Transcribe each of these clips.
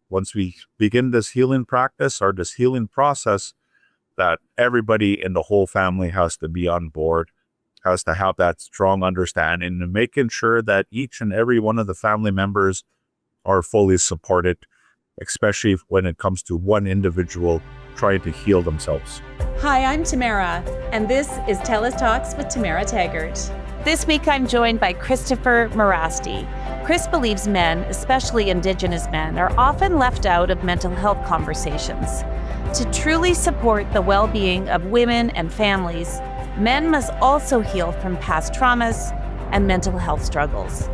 once we begin this healing practice or this healing process, that everybody in the whole family has to be on board, has to have that strong understanding, and making sure that each and every one of the family members are fully supported, especially when it comes to one individual trying to heal themselves. Hi, I'm Tamara, and this is TELUS Talks with Tamara Taggart. This week I'm joined by Christopher Merasty. Chris believes men, especially Indigenous men, are often left out of mental health conversations. To truly support the well-being of women and families, men must also heal from past traumas and mental health struggles.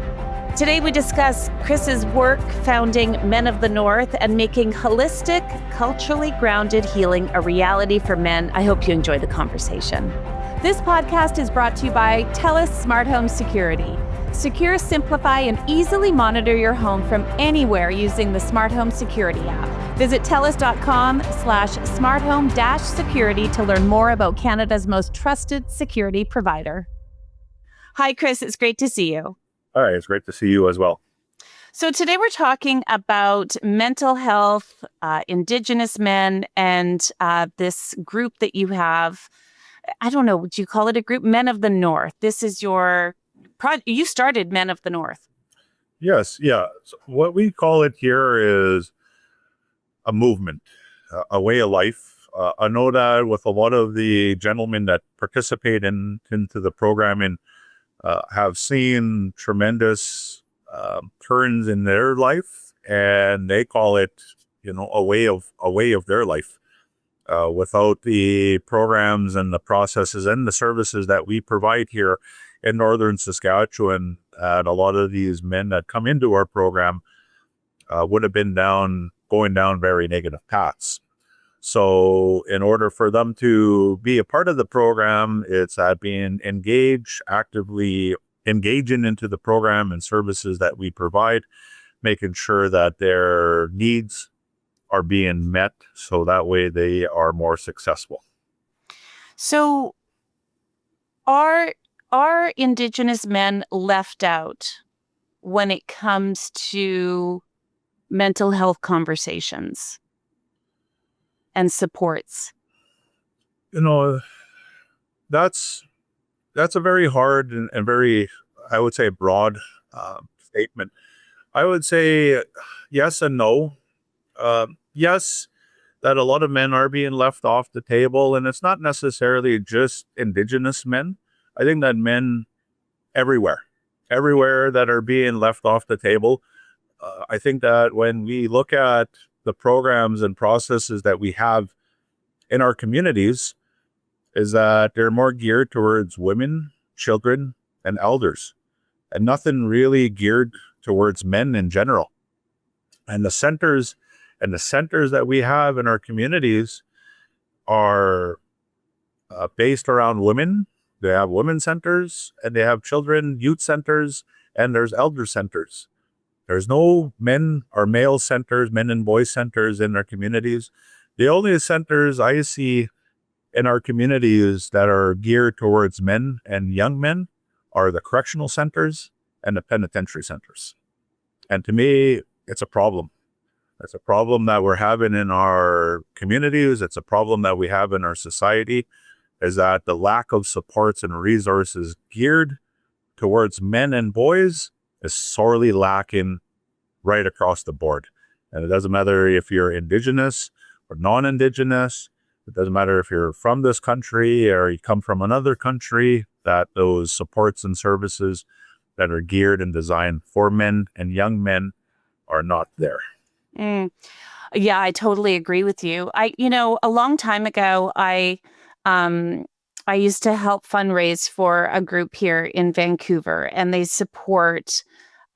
Today we discuss Chris's work founding Men of the North and making holistic, culturally grounded healing a reality for men. I hope you enjoy the conversation. This podcast is brought to you by TELUS Smart Home Security. Secure, simplify, and easily monitor your home from anywhere using the Smart Home Security app. Visit TELUS.com/smarthome-security to learn more about Canada's most trusted security provider. Hi, Chris. It's great to see you. All right, it's great to see you as well. So today we're talking about mental health, Indigenous men, and this group that you have. I don't know, would you call it a group? Men of the North. This is your project. You started Men of the North. Yes, yeah. So what we call it here is a movement, a way of life. I know that with a lot of the gentlemen that participate into the programming, have seen tremendous turns in their life, and they call it, a way of their life. Without the programs and the processes and the services that we provide here in northern Saskatchewan, and a lot of these men that come into our program would have been going down very negative paths. So in order for them to be a part of the program, it's at being actively engaging into the program and services that we provide, making sure that their needs are being met so that way they are more successful. So are Indigenous men left out when it comes to mental health conversations and supports? That's a very hard and very, I would say, broad statement. I would say yes and no. Yes, that a lot of men are being left off the table, and it's not necessarily just Indigenous men. I think that men everywhere that are being left off the table. I think that when we look at the programs and processes that we have in our communities, is that they're more geared towards women, children, and elders, and nothing really geared towards men in general. And the centers that we have in our communities are based around women. They have women's centers, and they have children, youth centers, and there's elder centers. There's no men or male centers, men and boys centers in our communities. The only centers I see in our communities that are geared towards men and young men are the correctional centers and the penitentiary centers. And to me, it's a problem. It's a problem that we're having in our communities. It's a problem that we have in our society, is that the lack of supports and resources geared towards men and boys is sorely lacking right across the board. And it doesn't matter if you're Indigenous or non-Indigenous. It doesn't matter if you're from this country or you come from another country, that those supports and services that are geared and designed for men and young men are not there. Yeah, I totally agree with you. A long time ago, I used to help fundraise for a group here in Vancouver, and they support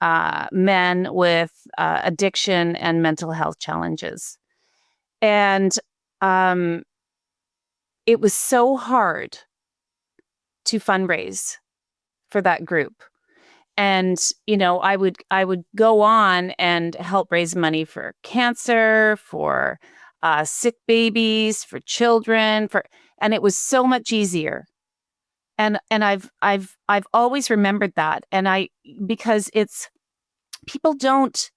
men with addiction and mental health challenges. And it was so hard to fundraise for that group. And, I would go on and help raise money for cancer, for sick babies, for children, and it was so much easier. And I've always remembered that. And because people don't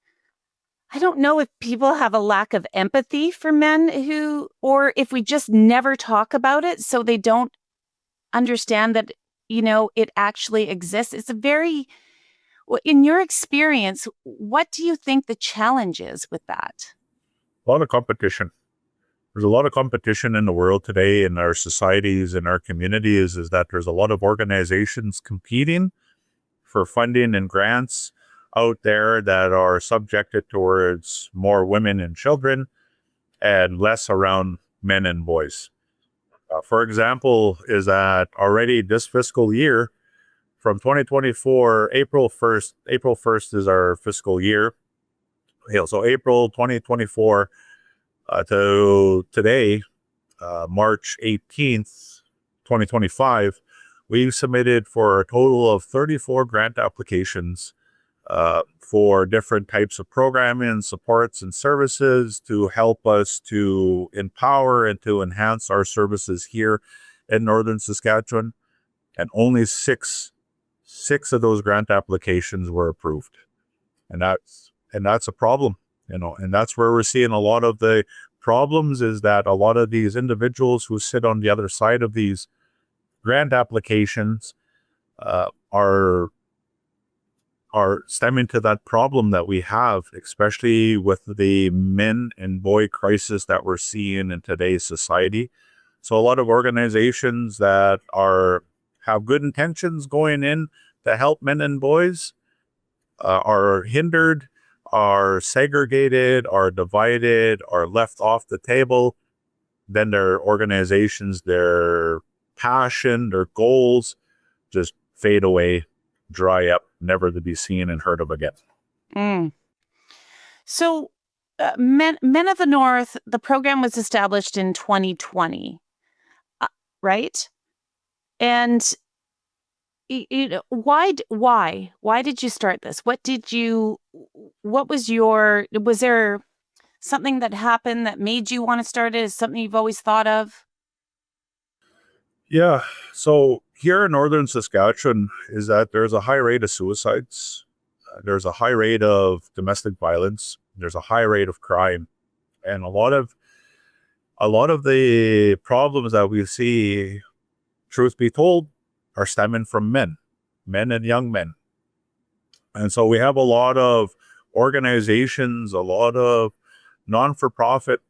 I don't know if people have a lack of empathy for men or if we just never talk about it, so they don't understand that, it actually exists. In your experience, what do you think the challenge is with that? A lot of competition. There's a lot of competition in the world today, in our societies, in our communities, is that there's a lot of organizations competing for funding and grants out there that are subjected towards more women and children and less around men and boys. For example, is that already this fiscal year from 2024, April 1st is our fiscal year. So April 2024 to today, March 18th, 2025, we've submitted for a total of 34 grant applications for different types of programming, supports, and services to help us to empower and to enhance our services here in Northern Saskatchewan. And only six of those grant applications were approved. And that's a problem, and that's where we're seeing a lot of the problems, is that a lot of these individuals who sit on the other side of these grant applications are stemming to that problem that we have, especially with the men and boy crisis that we're seeing in today's society. So a lot of organizations that have good intentions going in to help men and boys are hindered, are segregated, are divided, are left off the table. Then their organizations, their passion, their goals just fade away, dry up, never to be seen and heard of again. Mm. So, Men of the North, the program was established in 2020, right? And why did you start this? Was there something that happened that made you want to start it? Is something you've always thought of? Yeah. So here in Northern Saskatchewan is that there's a high rate of suicides. There's a high rate of domestic violence. There's a high rate of crime. And a lot of the problems that we see, truth be told, are stemming from men and young men. And so we have a lot of organizations, a lot of non-for-profit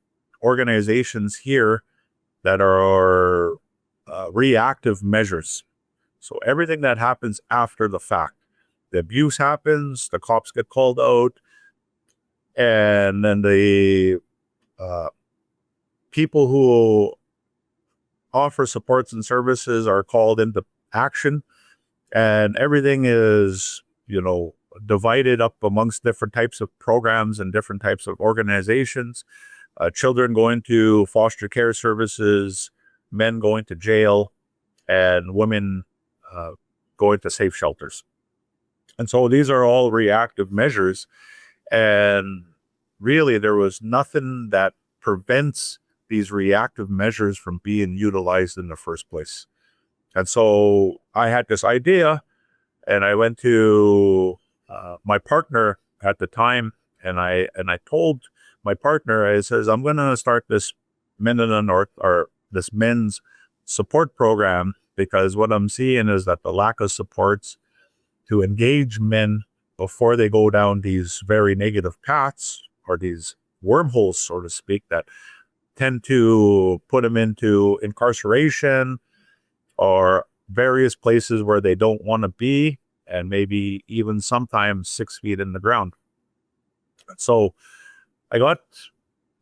organizations here that are reactive measures. So everything that happens after the fact, the abuse happens, the cops get called out, and then the people who offer supports and services are called into action, and everything is, divided up amongst different types of programs and different types of organizations. Children going to foster care services, men going to jail, and women going to safe shelters. And so these are all reactive measures. And really, there was nothing that prevents these reactive measures from being utilized in the first place. And so I had this idea, and I went to my partner at the time, and I told my partner, I says, I'm going to start this Men in the North, or this men's support program, because what I'm seeing is that the lack of supports to engage men before they go down these very negative paths, or these wormholes, so to speak, that tend to put them into incarceration or various places where they don't want to be, and maybe even sometimes 6 feet in the ground. So I got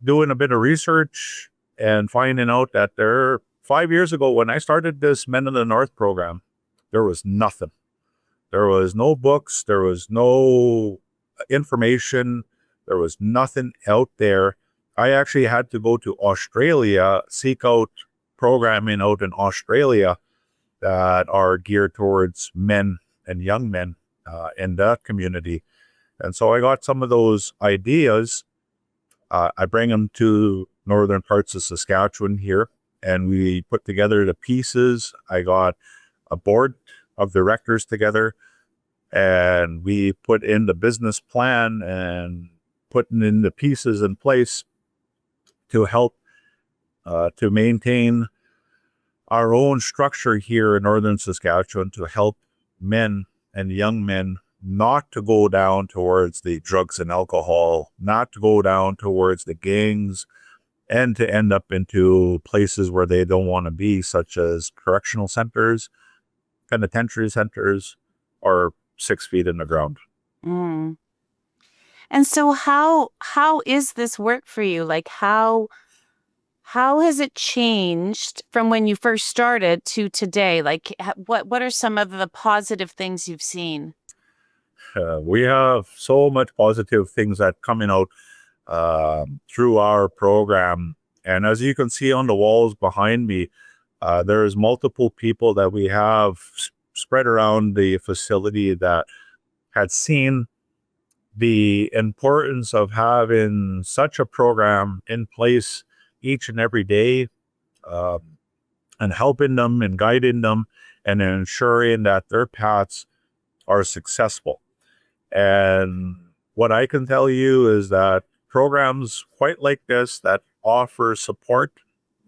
doing a bit of research and finding out that 5 years ago, when I started this Men in the North program, there was nothing. There was no books. There was no information. There was nothing out there. I actually had to go to Australia, seek out programming out in Australia that are geared towards men and young men in that community. And so I got some of those ideas. I bring them to northern parts of Saskatchewan here, and we put together the pieces. I got a board of directors together, and we put in the business plan, and putting in the pieces in place to help to maintain our own structure here in northern Saskatchewan, to help men and young men not to go down towards the drugs and alcohol, not to go down towards the gangs, and to end up into places where they don't want to be, such as correctional centers, penitentiary centers, or 6 feet in the ground. Mm. And so how is this work for you? Like how has it changed from when you first started to today? Like what are some of the positive things you've seen? We have so much positive things that coming out through our program. And as you can see on the walls behind me, there's multiple people that we have spread around the facility that had seen the importance of having such a program in place each and every day, um, and helping them and guiding them and ensuring that their paths are successful. And what I can tell you is that programs quite like this that offer support,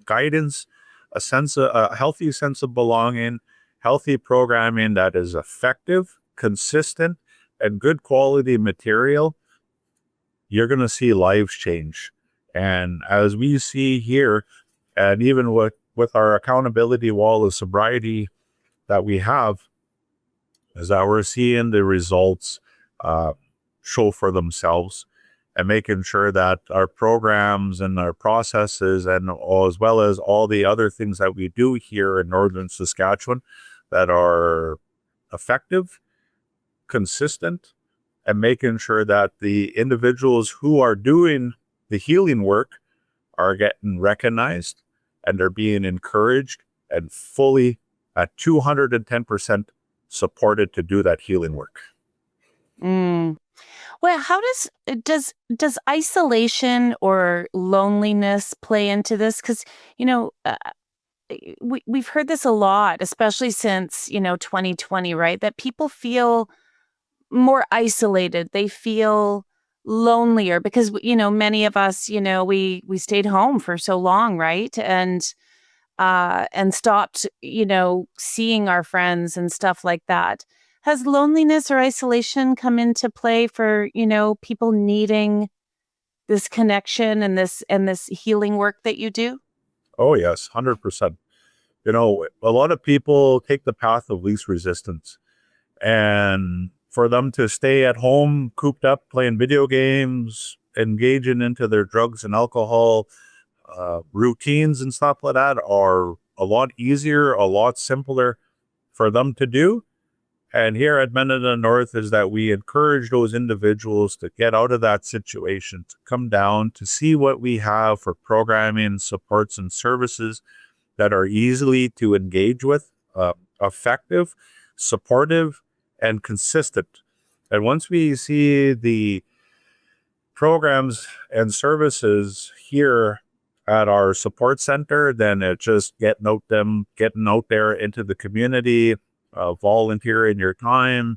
guidance, a healthy sense of belonging, healthy programming that is effective, consistent, and good quality material, you're going to see lives change. And as we see here, and even with our accountability wall of sobriety that we have, is that we're seeing the results show for themselves, and making sure that our programs and our processes, and as well as all the other things that we do here in northern Saskatchewan, that are effective, consistent, and making sure that the individuals who are doing the healing work are getting recognized, and they're being encouraged and fully at 210% supported to do that healing work. Mm. Well, how does isolation or loneliness play into this? Because we've heard this a lot, especially since 2020, right? That people feel more isolated. They feel lonelier because many of us we stayed home for so long, right? And stopped seeing our friends and stuff like that. Has loneliness or isolation come into play for people needing this connection and this healing work that you do? Oh, yes, 100%. A lot of people take the path of least resistance. And for them to stay at home, cooped up, playing video games, engaging into their drugs and alcohol routines and stuff like that are a lot easier, a lot simpler for them to do. And here at Men of the North is that we encourage those individuals to get out of that situation, to come down, to see what we have for programming, supports, and services that are easily to engage with, effective, supportive, and consistent. And once we see the programs and services here at our support center, then it's just getting out there into the community, volunteering your time,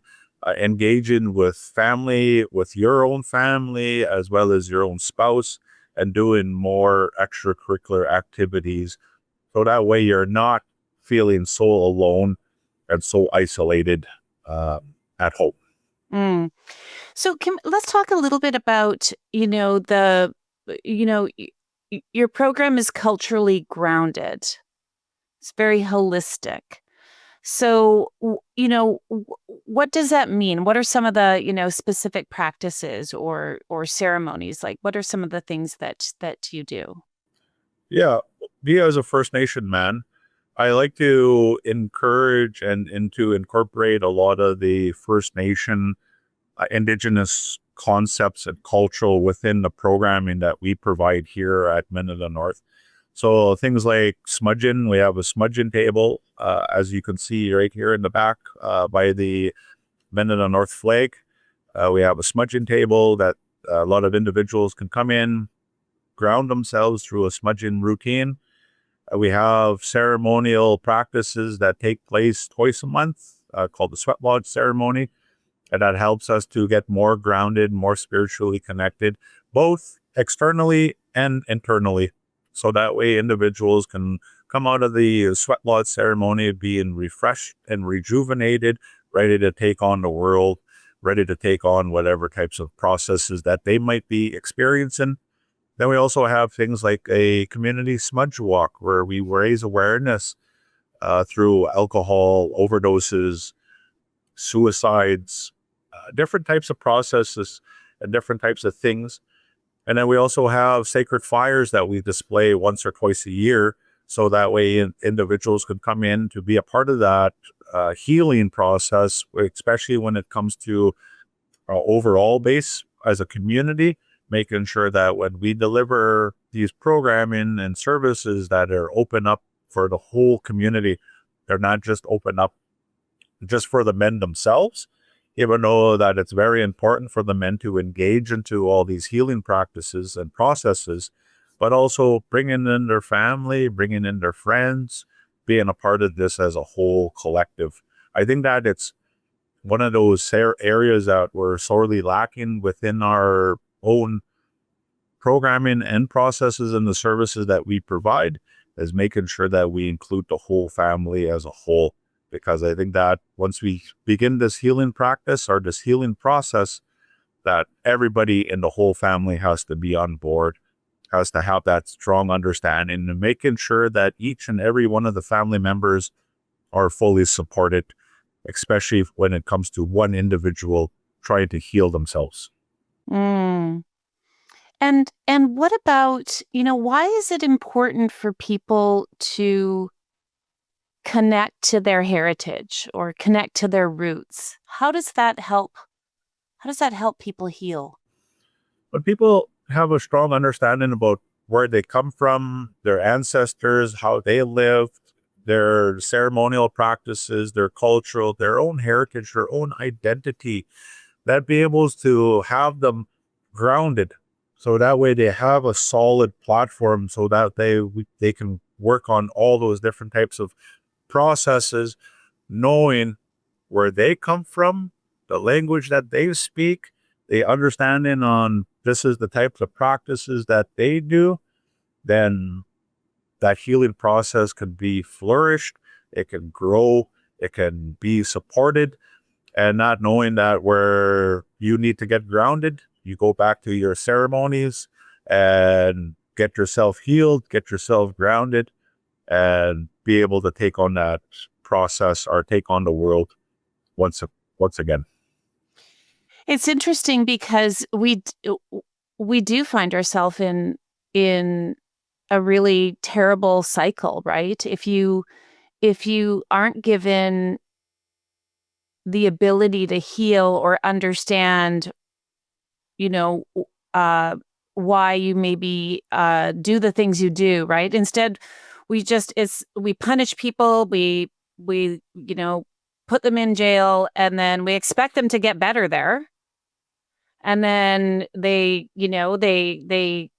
engaging with family, with your own family, as well as your own spouse, and doing more extracurricular activities. So that way you're not feeling so alone and so isolated at home. Mm. So let's talk a little bit about, your program is culturally grounded. It's very holistic. So, what does that mean? What are some of the, specific practices or ceremonies? Like, what are some of the things that you do? Yeah, me as a First Nation man, I like to encourage and to incorporate a lot of the First Nation Indigenous concepts and cultural within the programming that we provide here at Men of the North. So things like smudging, we have a smudging table, as you can see right here in the back by the Men of the North flag. We have a smudging table that a lot of individuals can come in, ground themselves through a smudging routine. We have ceremonial practices that take place twice a month called the Sweat Lodge ceremony. And that helps us to get more grounded, more spiritually connected, both externally and internally. So that way individuals can come out of the sweat lodge ceremony being refreshed and rejuvenated, ready to take on the world, ready to take on whatever types of processes that they might be experiencing. Then we also have things like a community smudge walk where we raise awareness through alcohol overdoses, suicides, different types of processes and different types of things. And then we also have sacred fires that we display once or twice a year. So that way individuals can come in to be a part of that healing process, especially when it comes to our overall base as a community, making sure that when we deliver these programming and services that are open up for the whole community, they're not just open up just for the men themselves, even though that it's very important for the men to engage into all these healing practices and processes, but also bringing in their family, bringing in their friends, being a part of this as a whole collective. I think that it's one of those areas that we're sorely lacking within our own programming and processes and the services that we provide, is making sure that we include the whole family as a whole. Because I think that once we begin this healing practice or this healing process, that everybody in the whole family has to be on board, has to have that strong understanding, and making sure that each and every one of the family members are fully supported, especially when it comes to one individual trying to heal themselves. Mm. And what about, why is it important for people to connect to their heritage or connect to their roots? How does that help? How does that help people heal? When people have a strong understanding about where they come from, their ancestors, how they lived, their ceremonial practices, their cultural, their own heritage, their own identity, that be able to have them grounded. So that way they have a solid platform so that they can work on all those different types of processes, knowing where they come from, the language that they speak, the understanding on this is the types of practices that they do, then that healing process can be flourished, it can grow, it can be supported, and not knowing that where you need to get grounded, you go back to your ceremonies and get yourself healed, get yourself grounded, and be able to take on that process or take on the world once again. It's interesting because we do find ourselves in a really terrible cycle, right? If you aren't given the ability to heal or understand, you know, uh, why you maybe do the things you do, right? Instead, we punish people, we put them in jail, and then we expect them to get better there. And then they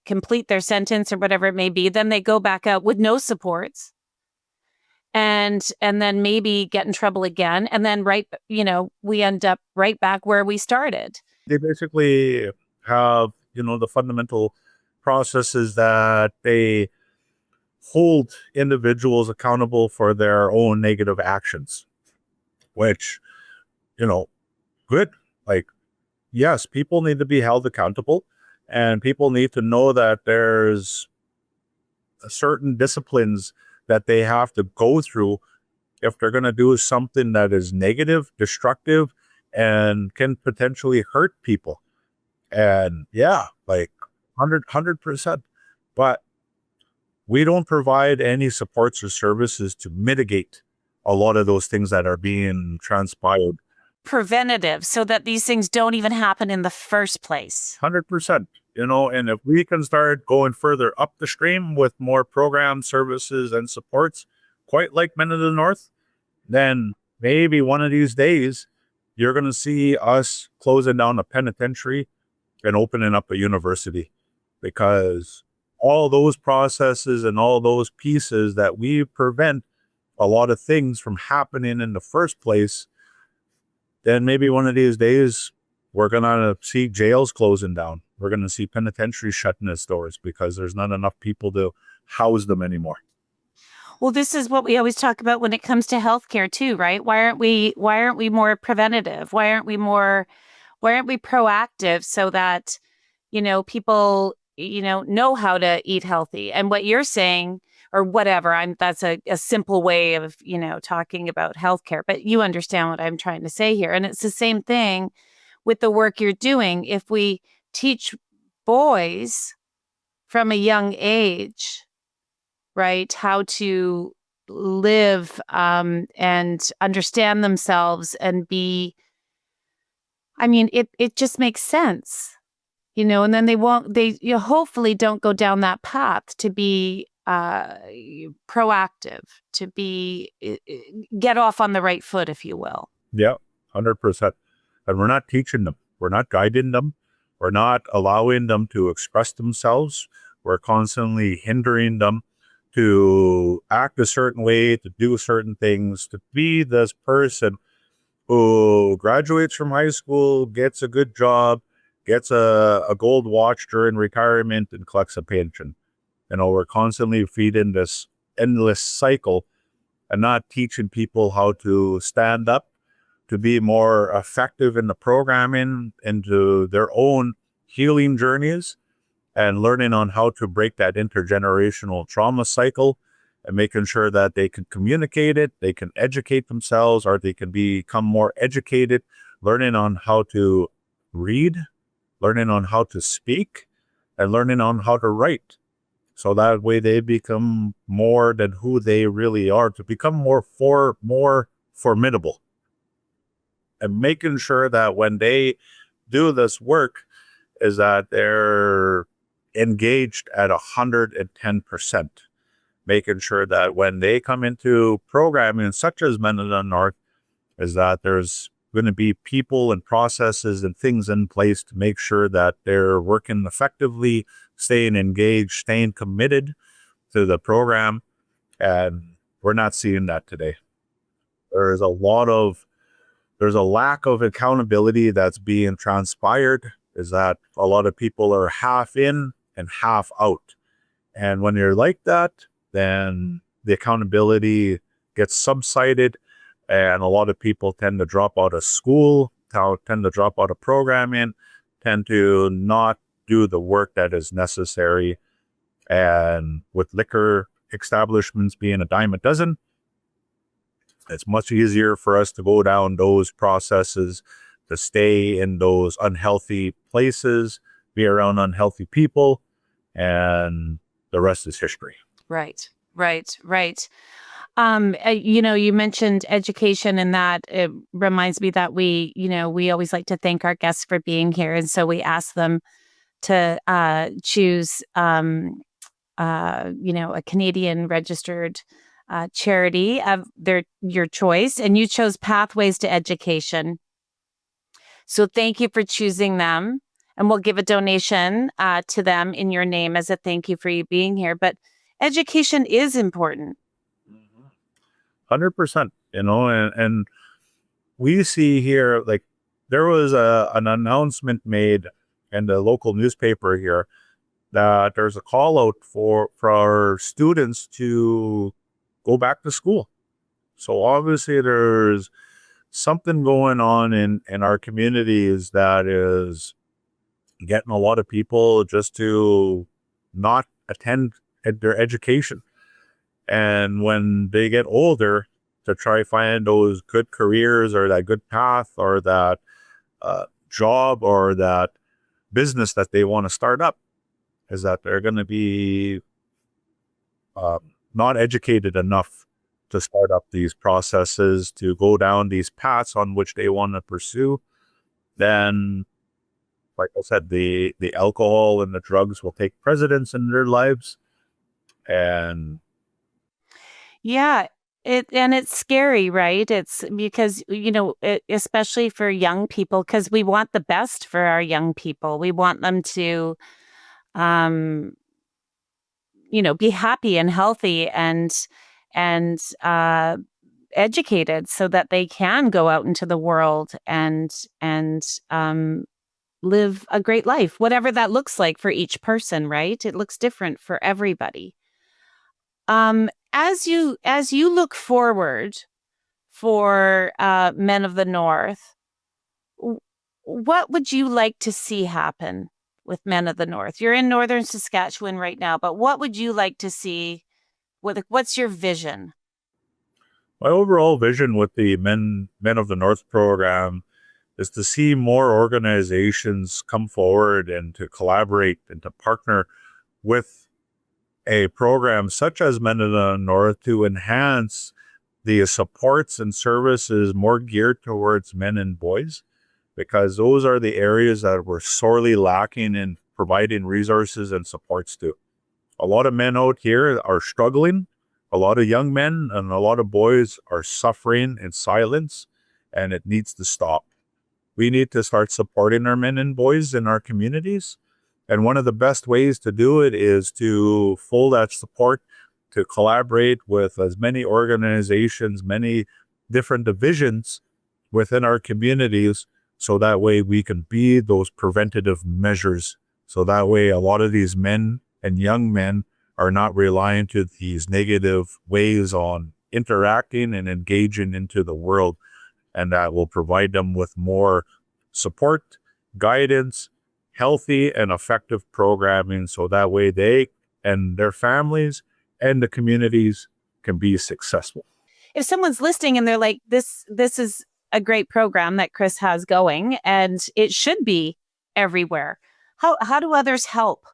complete their sentence or whatever it may be. Then they go back out with no supports, and then maybe get in trouble again. And then we end up right back where we started. They basically have, the fundamental processes that they hold individuals accountable for their own negative actions, which, good. Like, yes, people need to be held accountable, and people need to know that there's certain disciplines that they have to go through if they're going to do something that is negative, destructive, and can potentially hurt people. And yeah, like 100%. But we don't provide any supports or services to mitigate a lot of those things that are being transpired. Preventative, so that these things don't even happen in the first place. 100%. And if we can start going further up the stream with more programs, services, and supports, quite like Men of the North, then maybe one of these days you're going to see us closing down a penitentiary and opening up a university, because all those processes and all those pieces that we prevent a lot of things from happening in the first place, then maybe one of these days we're going to see jails closing down. We're going to see penitentiaries shutting its doors because there's not enough people to house them anymore. Well, this is what we always talk about when it comes to healthcare too, right? Why aren't we more preventative? Why aren't we proactive so that, people, know how to eat healthy? And what you're saying or whatever, that's a simple way of, talking about healthcare, but you understand what I'm trying to say here. And it's the same thing with the work you're doing. If we teach boys from a young age, right, how to live and understand themselves and be, it just makes sense, and then they hopefully don't go down that path to be proactive, to be get off on the right foot, if you will. Yeah, 100%. And we're not teaching them. We're not guiding them. We're not allowing them to express themselves. We're constantly hindering them to act a certain way, to do certain things, to be this person who graduates from high school, gets a good job, gets a gold watch during retirement, and collects a pension. We're constantly feeding this endless cycle and not teaching people how to stand up, to be more effective in the programming, into their own healing journeys, and learning on how to break that intergenerational trauma cycle and making sure that they can communicate it, they can educate themselves, or they can become more educated, learning on how to read, learning on how to speak, and learning on how to write. So that way they become more than who they really are, to become more formidable. And making sure that when they do this work is that they're engaged at 110%. Making sure that when they come into programming such as Men of the North, is that there's going to be people and processes and things in place to make sure that they're working effectively, staying engaged, staying committed to the program. And we're not seeing that today. There's a lack of accountability that's being transpired, is that a lot of people are half in and half out. And when you're like that, then the accountability gets subsided, and a lot of people tend to drop out of school, tend to drop out of programming, tend to not do the work that is necessary. And with liquor establishments being a dime a dozen, it's much easier for us to go down those processes, to stay in those unhealthy places, be around unhealthy people, and the rest is history. Right. You mentioned education, and that it reminds me that we always like to thank our guests for being here. And so we ask them to choose, a Canadian registered charity of your choice. And you chose Pathways to Education. So thank you for choosing them. And we'll give a donation to them in your name as a thank you for you being here. But education is important. 100%, and we see here, like, there was an announcement made in the local newspaper here that there's a call out for our students to go back to school. So obviously there's something going on in our communities that is getting a lot of people just to not attend their education. And when they get older, to try find those good careers or that good path or that job or that business that they want to start up, is that they're going to be not educated enough to start up these processes, to go down these paths on which they want to pursue. Then, like I said, the alcohol and the drugs will take precedence in their lives. And yeah, it's scary, right? It's because, especially for young people, because we want the best for our young people. We want them to, um, be happy and healthy and educated so that they can go out into the world and live a great life, whatever that looks like for each person, right? It looks different for everybody. As you look forward for Men of the North, what would you like to see happen with Men of the North? You're in northern Saskatchewan right now, but what would you like to see? What's your vision? My overall vision with the Men of the North program is to see more organizations come forward and to collaborate and to partner with a program such as Men of the North to enhance the supports and services more geared towards men and boys, because those are the areas that we're sorely lacking in providing resources and supports to. A lot of men out here are struggling. A lot of young men and a lot of boys are suffering in silence, and it needs to stop. We need to start supporting our men and boys in our communities. And one of the best ways to do it is to fold that support, to collaborate with as many organizations, many different divisions within our communities, so that way we can be those preventative measures. So that way a lot of these men and young men are not reliant to these negative ways on interacting and engaging into the world. And that will provide them with more support, guidance, healthy and effective programming, so that way they and their families and the communities can be successful. If someone's listening and they're like, this is a great program that Chris has going and it should be everywhere, how do others help?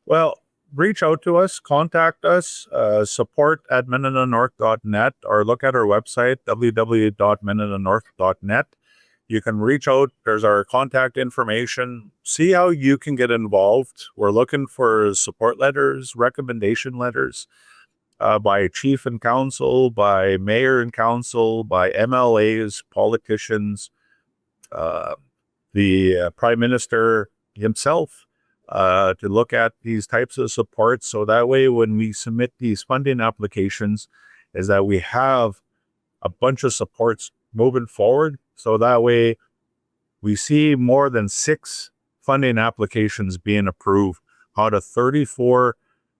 Well, reach out to us, contact us, support@menofthenorth.net, or look at our website, www.menofthenorth.net. You can reach out. There's our contact information. See how you can get involved. We're looking for support letters, recommendation letters by chief and council, by mayor and council, by MLAs, politicians, the prime minister himself, to look at these types of supports. So that way, when we submit these funding applications, is that we have a bunch of supports moving forward. So that way we see more than 6 funding applications being approved. Out of 34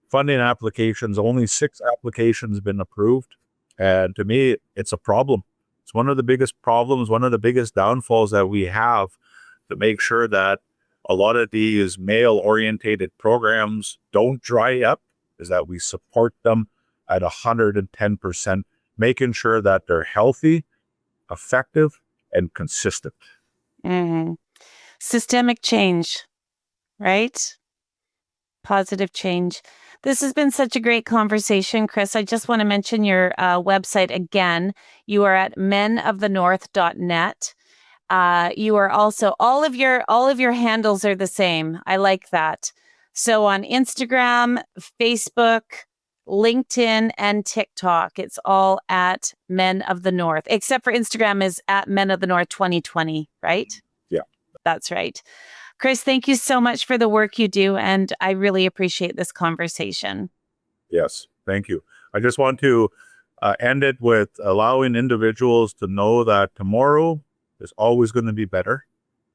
funding applications, only 6 applications been approved. And to me, it's a problem. It's one of the biggest problems, one of the biggest downfalls that we have, to make sure that a lot of these male-orientated programs don't dry up, is that we support them at 110%, making sure that they're healthy, effective, and consistent. Mm-hmm. Systemic change, right? Positive change. This has been such a great conversation, Chris. I just want to mention your website again. You are at menofthenorth.net. You are also, all of your handles are the same. I like that. So on Instagram, Facebook, LinkedIn, and TikTok, it's all at Men of the North, except for Instagram is at Men of the North 2020, right? Yeah. That's right. Chris, thank you so much for the work you do, and I really appreciate this conversation. Yes, thank you. I just want to end it with allowing individuals to know that tomorrow is always going to be better,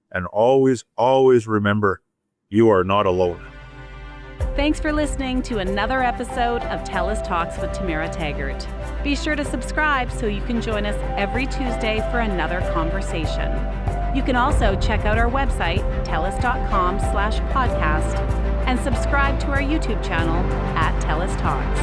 and always, always remember, you are not alone. Thanks for listening to another episode of TELUS Talks with Tamara Taggart. Be sure to subscribe so you can join us every Tuesday for another conversation. You can also check out our website, telus.com/podcast, and subscribe to our YouTube channel at TELUS Talks.